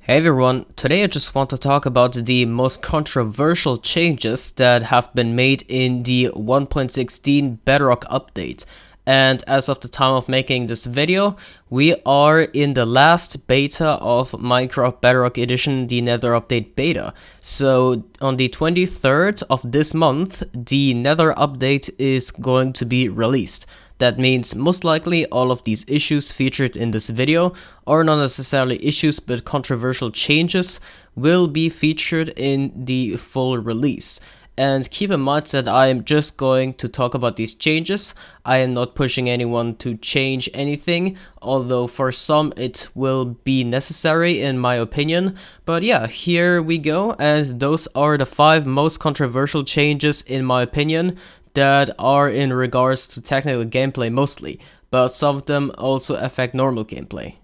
Hey everyone, today I just want to talk about the most controversial changes that have been made in the 1.16 Bedrock update. And as of the time of making this video, we are in the last beta of Minecraft Bedrock Edition, the Nether update beta. So on the 23rd of this month, the Nether update is going to be released. That means most likely all of these issues featured in this video, or not necessarily issues but controversial changes, will be featured in the full release. And keep in mind that I am just going to talk about these changes. I am not pushing anyone to change anything, although for some it will be necessary in my opinion. But yeah, here we go, and those are the 5 most controversial changes in my opinion that are in regards to technical gameplay mostly, but some of them also affect normal gameplay.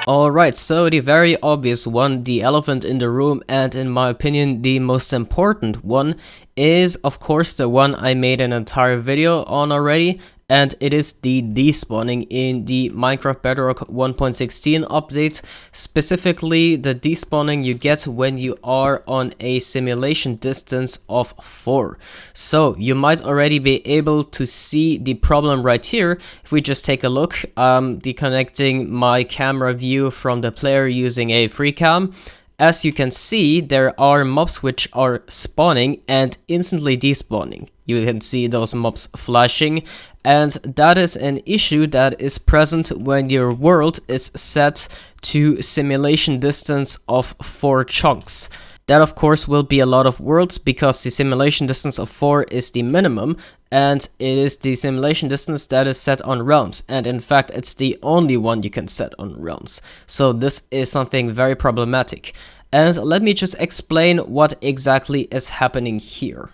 Alright, so the very obvious one, the elephant in the room, and in my opinion the most important one, is of course the one I made an entire video on already, and it is the despawning in the Minecraft Bedrock 1.16 update, specifically the despawning you get when you are on a simulation distance of 4. So you might already be able to see the problem right here. If we just take a look, deconnecting my camera view from the player using a free cam. As you can see, there are mobs which are spawning and instantly despawning. You can see those mobs flashing, and that is an issue that is present when your world is set to simulation distance of 4 chunks. That of course will be a lot of worlds because the simulation distance of 4 is the minimum, and it is the simulation distance that is set on realms, and in fact it's the only one you can set on realms. So this is something very problematic. And let me just explain what exactly is happening here.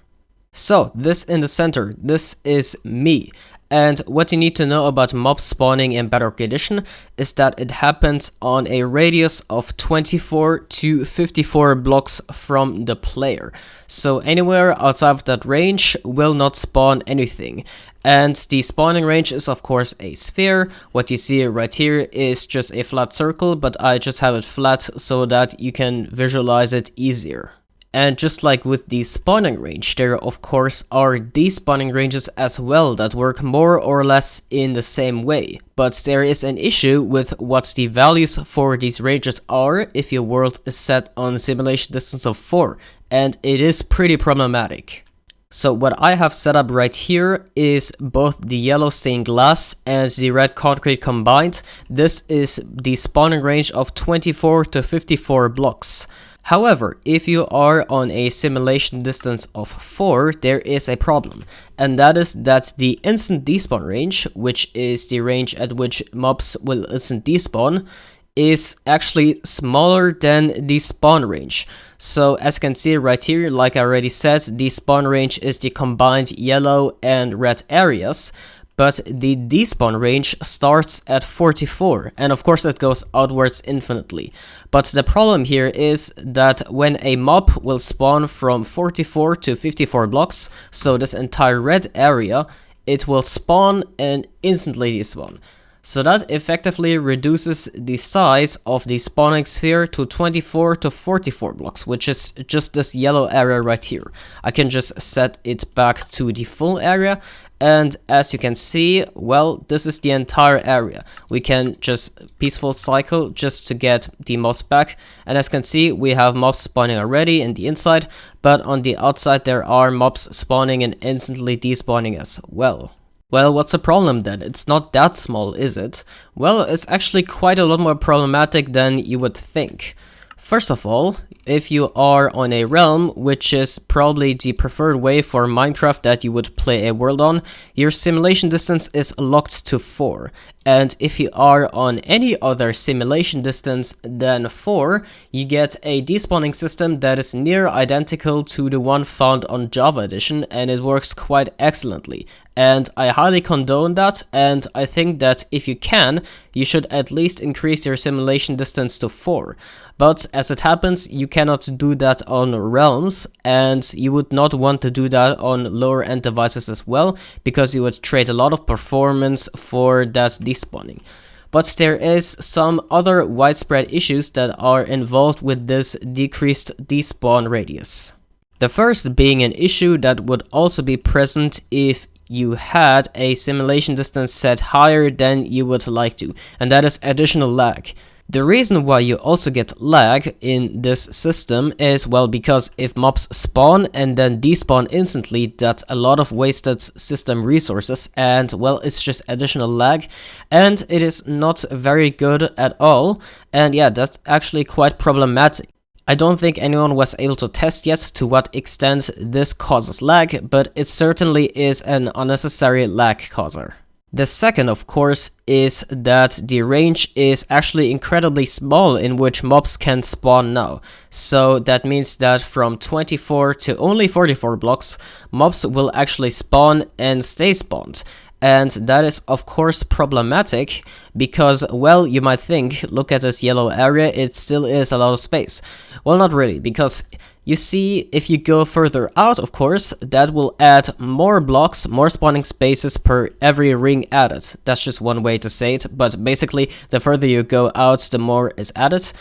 So this in the center, this is me. And what you need to know about mob spawning in Bedrock Edition is that it happens on a radius of 24 to 54 blocks from the player. So anywhere outside of that range will not spawn anything. And the spawning range is of course a sphere. What you see right here is just a flat circle, but I just have it flat so that you can visualize it easier. And just like with the spawning range, there of course are despawning ranges as well that work more or less in the same way. But there is an issue with what the values for these ranges are if your world is set on simulation distance of 4, and it is pretty problematic. So what I have set up right here is both the yellow stained glass and the red concrete combined. This is the spawning range of 24 to 54 blocks. However, if you are on a simulation distance of 4, there is a problem, and that is that the instant despawn range, which is the range at which mobs will instant despawn, is actually smaller than the spawn range. So as you can see right here, like I already said, the spawn range is the combined yellow and red areas, but the despawn range starts at 44, and of course it goes outwards infinitely. But the problem here is that when a mob will spawn from 44 to 54 blocks, so this entire red area, it will spawn and instantly despawn. So that effectively reduces the size of the spawning sphere to 24 to 44 blocks, which is just this yellow area right here. I can just set it back to the full area, and as you can see, well, this is the entire area. We can just peaceful cycle just to get the mobs back, and as you can see, we have mobs spawning already in the inside, but on the outside there are mobs spawning and instantly despawning as well. Well, what's the problem then? It's not that small, is it? Well, it's actually quite a lot more problematic than you would think. First of all, if you are on a realm, which is probably the preferred way for Minecraft that you would play a world on, your simulation distance is locked to 4. And if you are on any other simulation distance than 4, you get a despawning system that is near identical to the one found on Java Edition, and it works quite excellently. And I highly condone that, and I think that if you can, you should at least increase your simulation distance to 4. But as it happens, you cannot do that on realms, and you would not want to do that on lower end devices as well, because you would trade a lot of performance for that despawning. but there is some other widespread issues that are involved with this decreased despawn radius. The first being an issue that would also be present if you had a simulation distance set higher than you would like to, and that is additional lag. The reason why you also get lag in this system is, well, because if mobs spawn and then despawn instantly, that's a lot of wasted system resources, and, well, it's just additional lag, and it is not very good at all, and yeah, that's actually quite problematic. I don't think anyone was able to test yet to what extent this causes lag, but it certainly is an unnecessary lag causer. The second, of course, is that the range is actually incredibly small in which mobs can spawn now. So that means that from 24 to only 44 blocks, mobs will actually spawn and stay spawned. And that is, of course, problematic because, well, you might think, look at this yellow area, it still is a lot of space. Well, not really, because you see, if you go further out, of course, that will add more blocks, more spawning spaces per every ring added. That's just one way to say it, but basically, the further you go out, the more is added.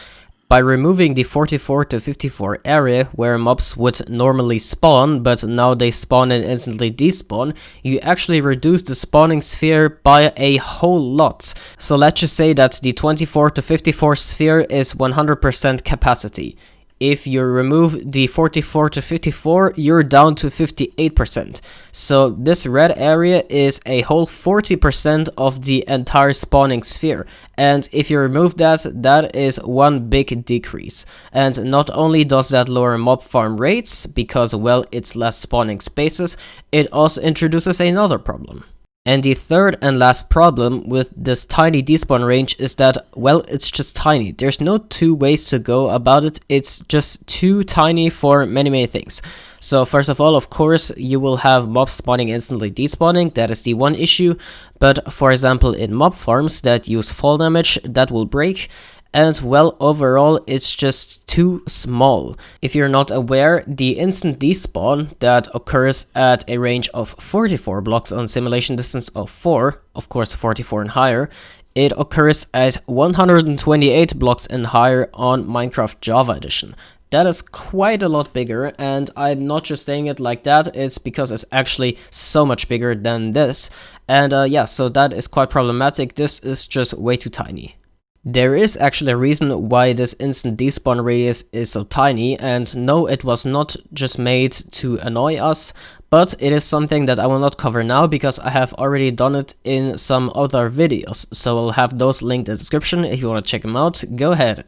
By removing the 44 to 54 area where mobs would normally spawn, but now they spawn and instantly despawn, you actually reduce the spawning sphere by a whole lot. So let's just say that the 24 to 54 sphere is 100% capacity. If you remove the 44 to 54, you're down to 58%. So this red area is a whole 40% of the entire spawning sphere. And if you remove that, that is one big decrease. And not only does that lower mob farm rates, because, well, it's less spawning spaces, it also introduces another problem. And the third and last problem with this tiny despawn range is that, well, it's just tiny. There's no two ways to go about it. It's just too tiny for many things. So first of all, of course, you will have mobs spawning instantly despawning. That is the one issue. But for example, in mob farms that use fall damage, that will break. And, well, overall, it's just too small. If you're not aware, the instant despawn that occurs at a range of 44 blocks on simulation distance of 4, of course 44 and higher, it occurs at 128 blocks and higher on Minecraft Java Edition. That is quite a lot bigger, and I'm not just saying it like that, it's because it's actually so much bigger than this. And yeah, so that is quite problematic. This is just way too tiny. There is actually a reason why this instant despawn radius is so tiny, and no, it was not just made to annoy us, but it is something that I will not cover now because I have already done it in some other videos, so I'll have those linked in the description. If you want to check them out, go ahead.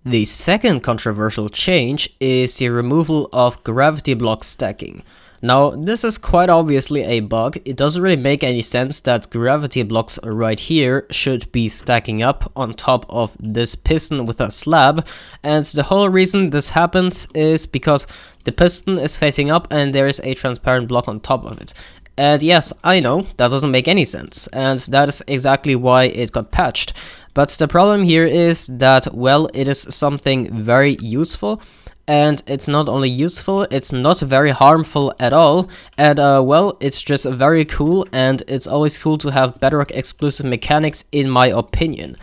The second controversial change is the removal of gravity block stacking. Now, this is quite obviously a bug. It doesn't really make any sense that gravity blocks right here should be stacking up on top of this piston with a slab, and the whole reason this happens is because the piston is facing up and there is a transparent block on top of it. And yes, I know, that doesn't make any sense, and that is exactly why it got patched. But the problem here is that, well, it is something very useful. And it's not only useful, it's not very harmful at all, and well, it's just very cool, and it's always cool to have Bedrock exclusive mechanics in my opinion.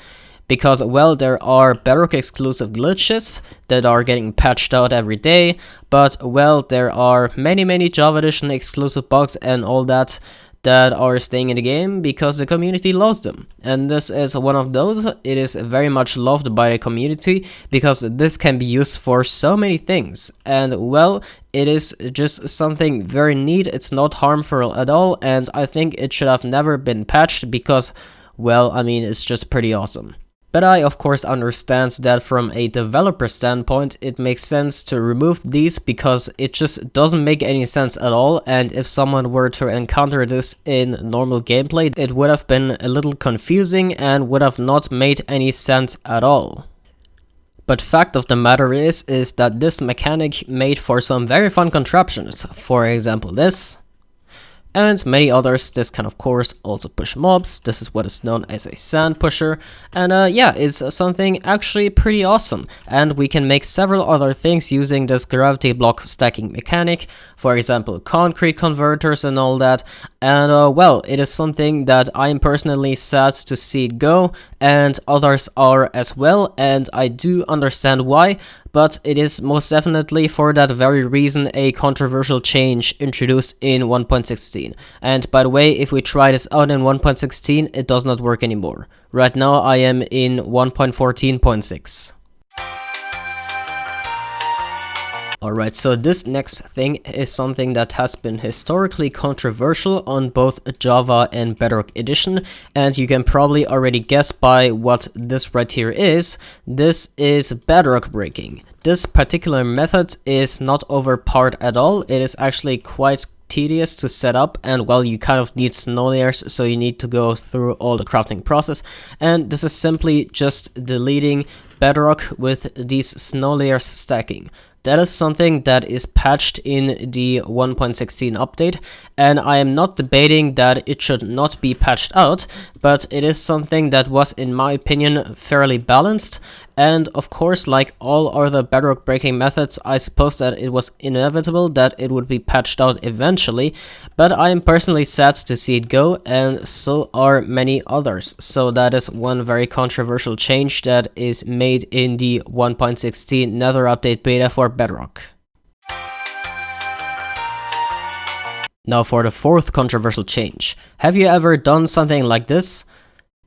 Because, well, there are Bedrock exclusive glitches that are getting patched out every day, but, well, there are many Java Edition exclusive bugs and all that are staying in the game because the community loves them. And this is one of those. It is very much loved by the community because this can be used for so many things. And, well, it is just something very neat. It's not harmful at all, and I think it should have never been patched because, well, I mean, it's just pretty awesome. But I, of course, understand that from a developer standpoint, it makes sense to remove these because it just doesn't make any sense at all, and if someone were to encounter this in normal gameplay, it would have been a little confusing and would have not made any sense at all. But fact of the matter is that this mechanic made for some very fun contraptions, for example this. and many others. This can of course also push mobs. This is what is known as a sand pusher, and yeah, it's something actually pretty awesome. And we can make several other things using this gravity block stacking mechanic, for example concrete converters and all that. And well, it is something that I am personally sad to see it go, and others are as well, and I do understand why, but it is most definitely for that very reason a controversial change introduced in 1.16. And by the way, if we try this out in 1.16, it does not work anymore. Right now I am in 1.14.6. Alright, so this next thing is something that has been historically controversial on both Java and Bedrock Edition, and you can probably already guess by what this right here is. This is bedrock breaking. This particular method is not overpowered at all. It is actually quite tedious to set up, and well, you kind of need snow layers, so you need to go through all the crafting process, and this is simply just deleting bedrock with these snow layers stacking. That is something that is patched in the 1.16 update, and I am not debating that it should not be patched out, but it is something that was, in my opinion, fairly balanced. And of course, like all other bedrock breaking methods, I suppose that it was inevitable that it would be patched out eventually, but I am personally sad to see it go, and so are many others. So that is one very controversial change that is made in the 1.16 Nether update beta for Bedrock. Now for the fourth controversial change. Have you ever done something like this?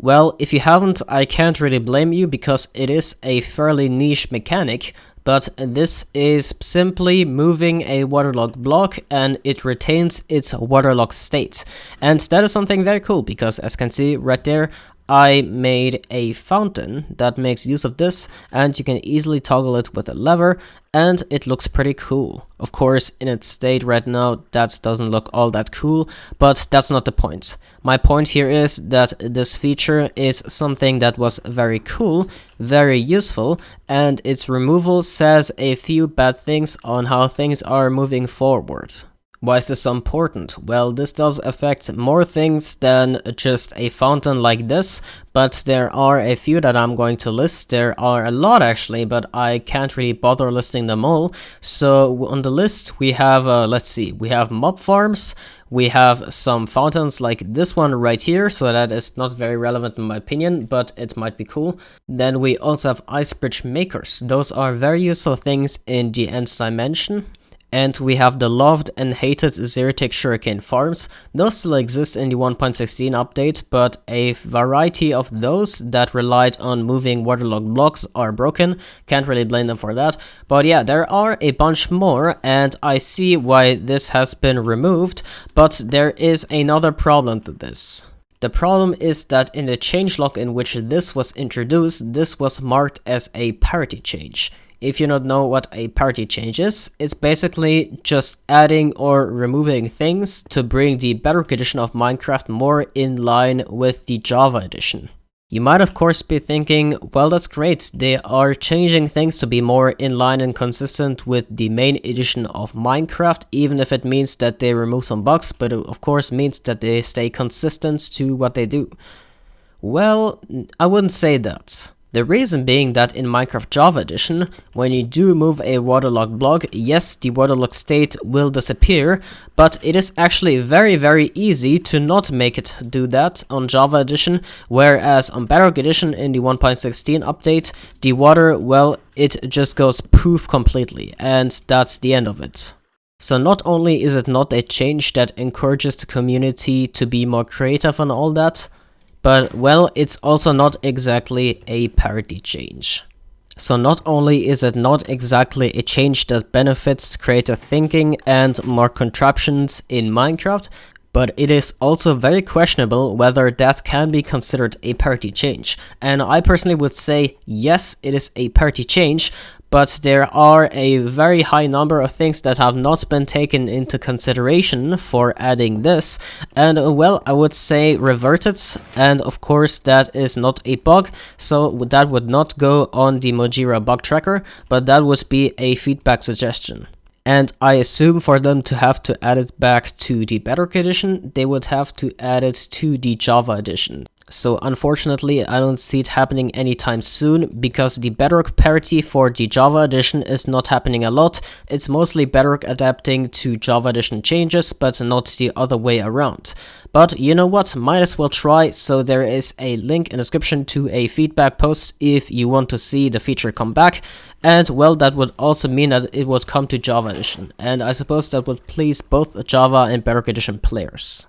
Well, if you haven't, I can't really blame you, because it is a fairly niche mechanic, but this is simply moving a waterlogged block and it retains its waterlogged state. And that is something very cool, because as you can see right there, I made a fountain that makes use of this, and you can easily toggle it with a lever, and it looks pretty cool. Of course, in its state right now, that doesn't look all that cool, but that's not the point. My point here is that this feature is something that was very cool, very useful, and its removal says a few bad things on how things are moving forward. Why is this so important? Well, this does affect more things than just a fountain like this, but there are a few that I'm going to list. There are a lot actually, but I can't really bother listing them all. So on the list we have, let's see, we have mob farms, we have some fountains like this one right here, so that is not very relevant in my opinion, but it might be cool. Then we also have ice bridge makers. Those are very useful things in the nth dimension. And we have the loved and hated Xeritic Shuriken farms. Those still exist in the 1.16 update, but a variety of those that relied on moving waterlogged blocks are broken. Can't really blame them for that. But yeah, there are a bunch more, and I see why this has been removed, but there is another problem to this. The problem is that in the changelog in which this was introduced, this was marked as a parity change. If you don't know what a parity change is, it's basically just adding or removing things to bring the Bedrock edition of Minecraft more in line with the Java edition. You might of course be thinking, well, that's great, they are changing things to be more in line and consistent with the main edition of Minecraft, even if it means that they remove some bugs, but it of course means that they stay consistent to what they do. Well, I wouldn't say that. The reason being that in Minecraft Java Edition, when you do move a waterlogged block, yes, the waterlogged state will disappear, but it is actually very easy to not make it do that on Java Edition, whereas on Bedrock Edition in the 1.16 update, the water, well, it just goes poof completely, and that's the end of it. So not only is it not a change that encourages the community to be more creative and all that, but, well, it's also not exactly a parity change. So not only is it not exactly a change that benefits creative thinking and more contraptions in Minecraft, but it is also very questionable whether that can be considered a parity change. And I personally would say, yes, it is a parity change, but there are a very high number of things that have not been taken into consideration for adding this, and well, I would say revert it, and of course that is not a bug, so that would not go on the Mojira bug tracker, but that would be a feedback suggestion. And I assume for them to have to add it back to the Bedrock edition, they would have to add it to the Java edition. So unfortunately, I don't see it happening anytime soon, because the Bedrock parity for the Java edition is not happening a lot. It's mostly Bedrock adapting to Java edition changes, but not the other way around. But you know what, might as well try, so there is a link in the description to a feedback post if you want to see the feature come back. And well, that would also mean that it would come to Java edition, and I suppose that would please both Java and Bedrock edition players.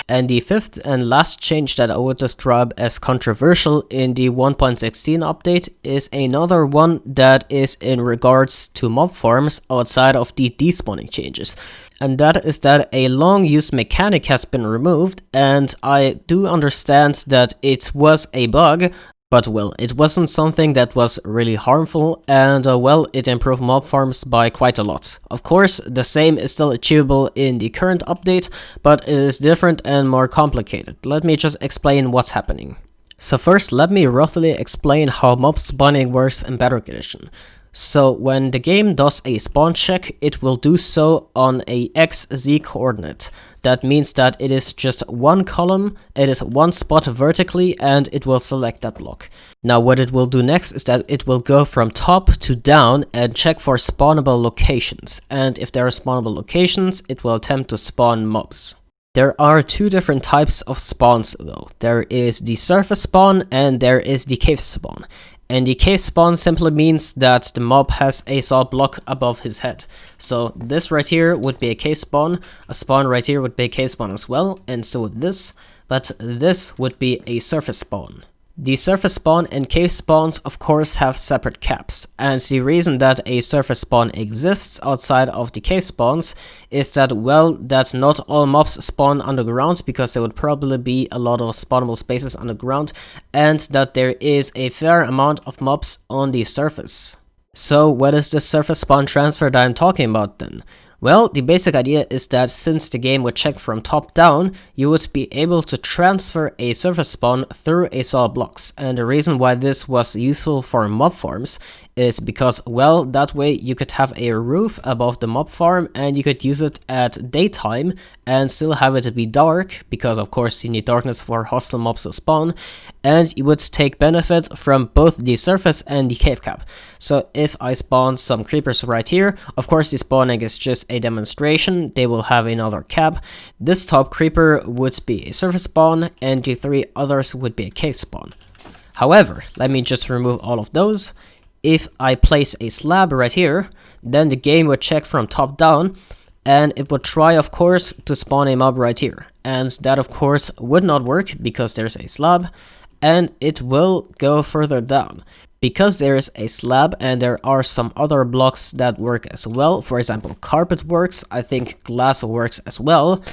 And the fifth and last change that I would describe as controversial in the 1.16 update is another one that is in regards to mob farms outside of the despawning changes. And that is that a long use mechanic has been removed, and I do understand that it was a bug, but well, it wasn't something that was really harmful, and well, it improved mob farms by quite a lot. Of course, the same is still achievable in the current update, but it is different and more complicated. Let me just explain what's happening. So first, let me roughly explain how mob spawning works in Bedrock Edition. So when the game does a spawn check, it will do so on a XZ coordinate. That means that it is just one column, it is one spot vertically, and it will select that block. Now what it will do next is that it will go from top to down and check for spawnable locations. And if there are spawnable locations, it will attempt to spawn mobs. There are two different types of spawns though. There is the surface spawn and there is the cave spawn. And the cave spawn simply means that the mob has a solid block above his head. So this right here would be a cave spawn, a spawn right here would be a cave spawn as well, and so would this, but this would be a surface spawn. The surface spawn and cave spawns of course have separate caps, and the reason that a surface spawn exists outside of the cave spawns is that, well, that not all mobs spawn underground, because there would probably be a lot of spawnable spaces underground, and that there is a fair amount of mobs on the surface. So what is the surface spawn transfer that I'm talking about then? Well, the basic idea is that since the game would check from top down, you would be able to transfer a surface spawn through a solid blocks. And the reason why this was useful for mob farms is because, well, that way you could have a roof above the mob farm and you could use it at daytime and still have it be dark, because of course you need darkness for hostile mobs to spawn, and you would take benefit from both the surface and the cave cap. So if I spawn some creepers right here, of course the spawning is just a demonstration, they will have another cap. This top creeper would be a surface spawn and the three others would be a cave spawn. However, let me just remove all of those. If I place a slab right here, then the game would check from top down, and it would try of course to spawn a mob right here, and that of course would not work because there's a slab, and it will go further down. Because there is a slab and there are some other blocks that work as well, for example carpet works, I think glass works as well,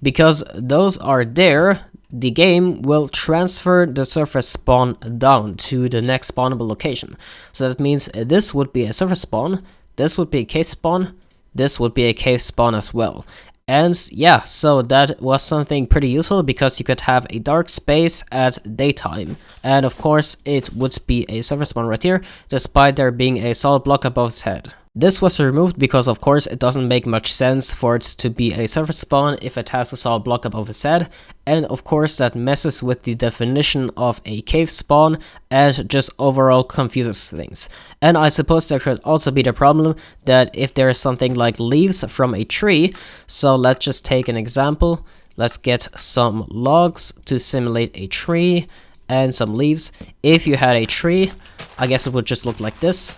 because those are there, the game will transfer the surface spawn down to the next spawnable location. So that means this would be a surface spawn, this would be a cave spawn, this would be a cave spawn as well. And yeah, so that was something pretty useful because you could have a dark space at daytime. And of course it would be a surface spawn right here, despite there being a solid block above its head. This was removed because of course it doesn't make much sense for it to be a surface spawn if it has a solid block above its head, and of course that messes with the definition of a cave spawn and just overall confuses things. And I suppose there could also be the problem that if there is something like leaves from a tree, so let's just take an example, let's get some logs to simulate a tree and some leaves. If you had a tree, I guess it would just look like this.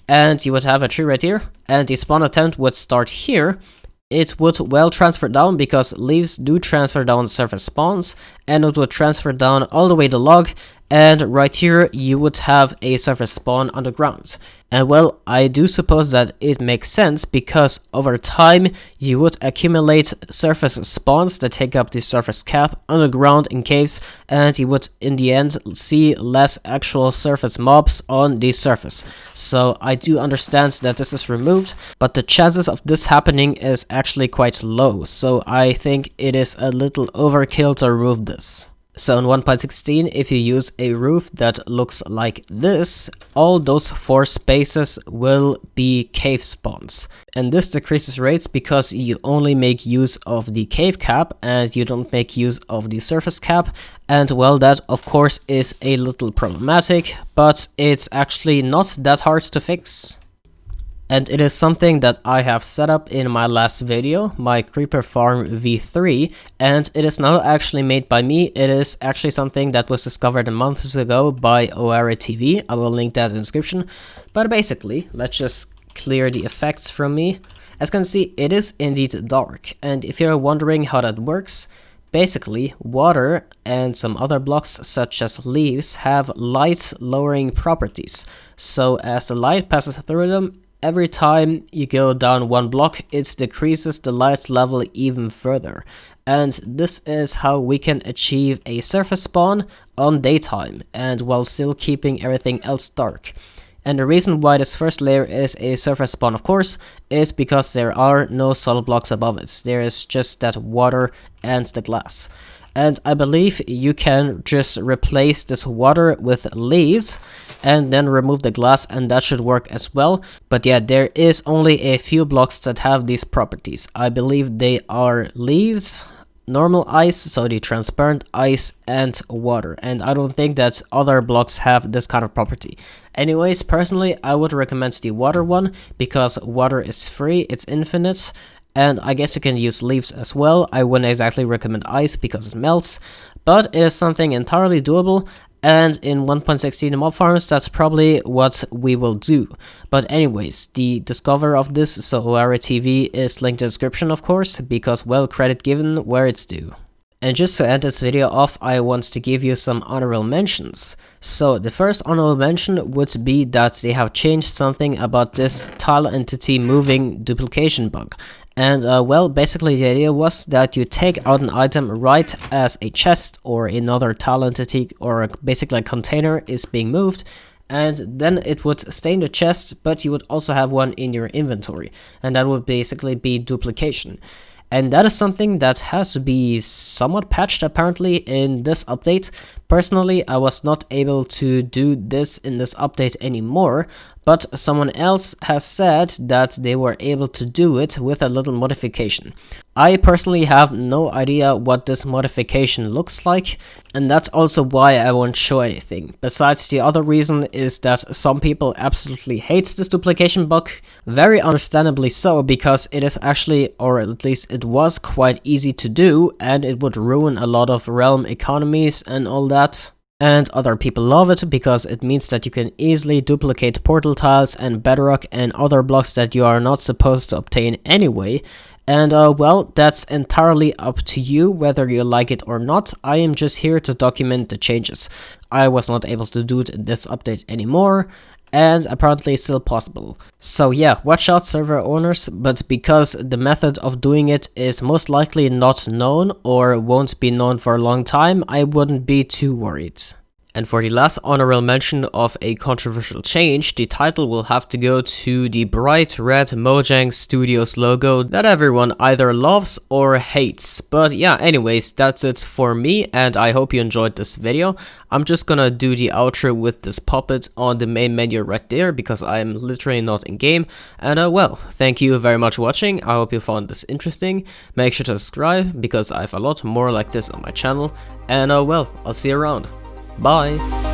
And you would have a tree right here, and the spawn attempt would start here. It would well transfer down because leaves do transfer down surface spawns, and it would transfer down all the way the log, and right here you would have a surface spawn underground. And well, I do suppose that it makes sense because over time you would accumulate surface spawns that take up the surface cap underground in caves, and you would in the end see less actual surface mobs on the surface. So I do understand that this is removed, but the chances of this happening is actually quite low, so I think it is a little overkill to remove this. So in 1.16, if you use a roof that looks like this, all those 4 spaces will be cave spawns. And this decreases rates because you only make use of the cave cap and you don't make use of the surface cap. And well, that of course is a little problematic, but it's actually not that hard to fix. And it is something that I have set up in my last video, my Creeper Farm v3, and it is not actually made by me. It is actually something that was discovered months ago by OareTV. I will link that in the description. But basically, let's just clear the effects from me. As you can see, it is indeed dark, and if you're wondering how that works, basically, water and some other blocks such as leaves have light lowering properties. So as the light passes through them, every time you go down 1 block, it decreases the light level even further. And this is how we can achieve a surface spawn on daytime, and while still keeping everything else dark. And the reason why this first layer is a surface spawn, of course, is because there are no solid blocks above it. There is just that water and the glass. And I believe you can just replace this water with leaves and then remove the glass, and that should work as well. But yeah, there is only a few blocks that have these properties. I believe they are leaves, normal ice, so the transparent ice, and water. And I don't think that other blocks have this kind of property. Anyways, personally, I would recommend the water one because water is free, it's infinite. And I guess you can use leaves as well. I wouldn't exactly recommend ice because it melts, but it is something entirely doable. And in 1.16 mob farms, that's probably what we will do. But anyways, the discoverer of this, so OareTV, is linked in the description, of course, because well, credit given where it's due. And just to end this video off, I want to give you some honorable mentions. So the first honorable mention would be that they have changed something about this tile entity moving duplication bug. And well, basically the idea was that you take out an item right as a chest or another tile entity or basically a container is being moved, and then it would stay in the chest, but you would also have one in your inventory, and that would basically be duplication. And that is something that has to be somewhat patched apparently in this update. Personally, I was not able to do this in this update anymore, but someone else has said that they were able to do it with a little modification. I personally have no idea what this modification looks like, and that's also why I won't show anything. Besides, the other reason is that some people absolutely hate this duplication bug, very understandably so, because it is actually, or at least it was quite easy to do, and it would ruin a lot of realm economies and all that. And other people love it because it means that you can easily duplicate portal tiles and bedrock and other blocks that you are not supposed to obtain anyway. And well, that's entirely up to you whether you like it or not. I am just here to document the changes. I was not able to do it in this update anymore, and apparently it's still possible. So yeah, watch out server owners, but because the method of doing it is most likely not known or won't be known for a long time, I wouldn't be too worried. And for the last honorable mention of a controversial change, the title will have to go to the bright red Mojang Studios logo that everyone either loves or hates. But yeah, anyways, that's it for me, and I hope you enjoyed this video. I'm just gonna do the outro with this puppet on the main menu right there because I'm literally not in game. And well, thank you very much for watching. I hope you found this interesting. Make sure to subscribe because I have a lot more like this on my channel. And well, I'll see you around. Bye!